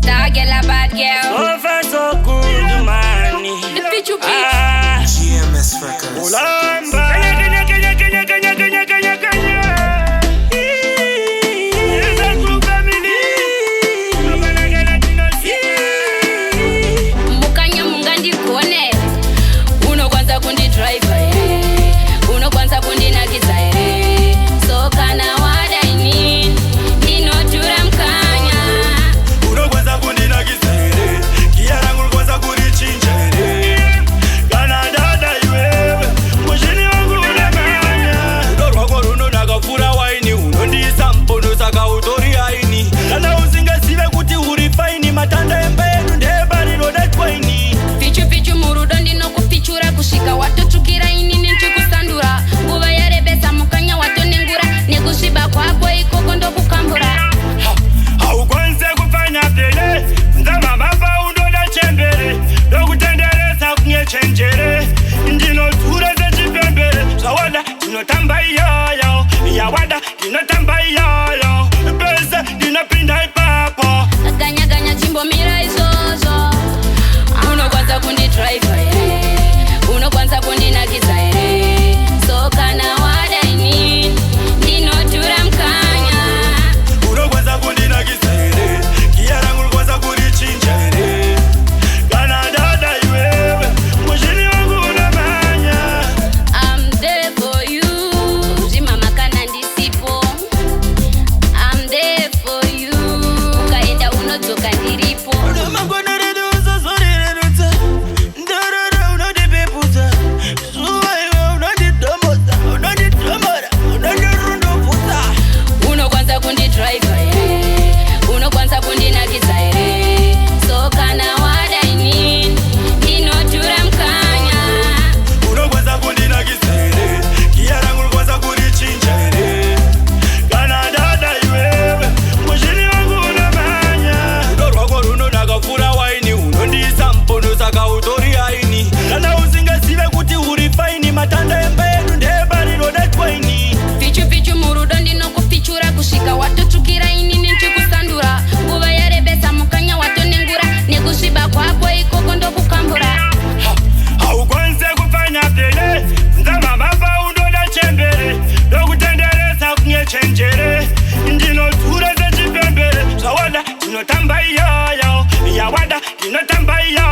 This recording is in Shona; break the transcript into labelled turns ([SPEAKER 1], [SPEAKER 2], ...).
[SPEAKER 1] star girl, a bad girl.
[SPEAKER 2] So far so good, man.
[SPEAKER 1] The pitch you pitch.
[SPEAKER 3] GMS Records.
[SPEAKER 2] Ulamba.
[SPEAKER 1] Mukanya mungandi kone. Uno kwanza kundi driver. Uno kwanza kundi nagiza. So kana wada ini. Nino tura mkanya.
[SPEAKER 2] Uno kwanza kundi nagiza. Kiara ngulu kwanza kundi chinja. Kana dada iwewe. Mujini wangu unamanya. Uno wako runo nagafura waini. Uno ndisa mpono saka utori haini. Nana uzinga sive kuti urifaini. Matanda embedu ndebari rodet waini.
[SPEAKER 1] Pichu murudo ndino kupichura. Kushika watu chukira ini ninchu kusandura. Nguva yarebesa mukanya watu nengura. Negushiba kwako ikoko ndo kukambura.
[SPEAKER 2] Haukwanze kufanya tele. Nzama mapa undoda chembere. Dokutendereza kunye chenjere. Ndino tura za chipembere. Zawada dino tamba iyoyo. Yawada dino tamba iyoyo. Pesa dino pinda ipapo.
[SPEAKER 1] Ganya chimbo mira izozo. Uno kwanza kundi driver. Uno kwanza kundi nagiza. So kana wada ini. Ndino tura mkanya.
[SPEAKER 2] Uno kwanza kundi nagiza. Kiara ngulu kwanza kundi chinja. Kana dada iwewe. Mujini wangu unamanya.
[SPEAKER 1] I'm there for you. Jimama kana ndisipo. I'm there for you. Ukaenda unotoka ndiripo. Uno kwanza kundi driver. Uno kwanza kundi nagiza. So kana wada ini. Ndino tura mkanya.
[SPEAKER 2] Uno kwanza kundi nagiza. Kiara ngulu kwanza kundi chinja. Kana dada iwewe. Mujini wangu unamanya. Uno wako runo nagafura waini. Uno ndisa mpono saka utori haini. Nana uzinga sive kuti urifaini. Matanda embedu ndebari rodet waini.
[SPEAKER 1] Pichu murudo ndino kupichura. Kushika watu chukira ini ninchu kusandura. Nguva yarebesa mukanya watu nengura. Negushiba kwako ikoko ndo kukambura.
[SPEAKER 2] Haukwanze kufanya tele. Nzama mapa undoda chembere. Dokutendereza kunye chenjere. Ndino tura za chipembere. Zawada dino tamba iyoyo. Yawada dino tamba iyoyo.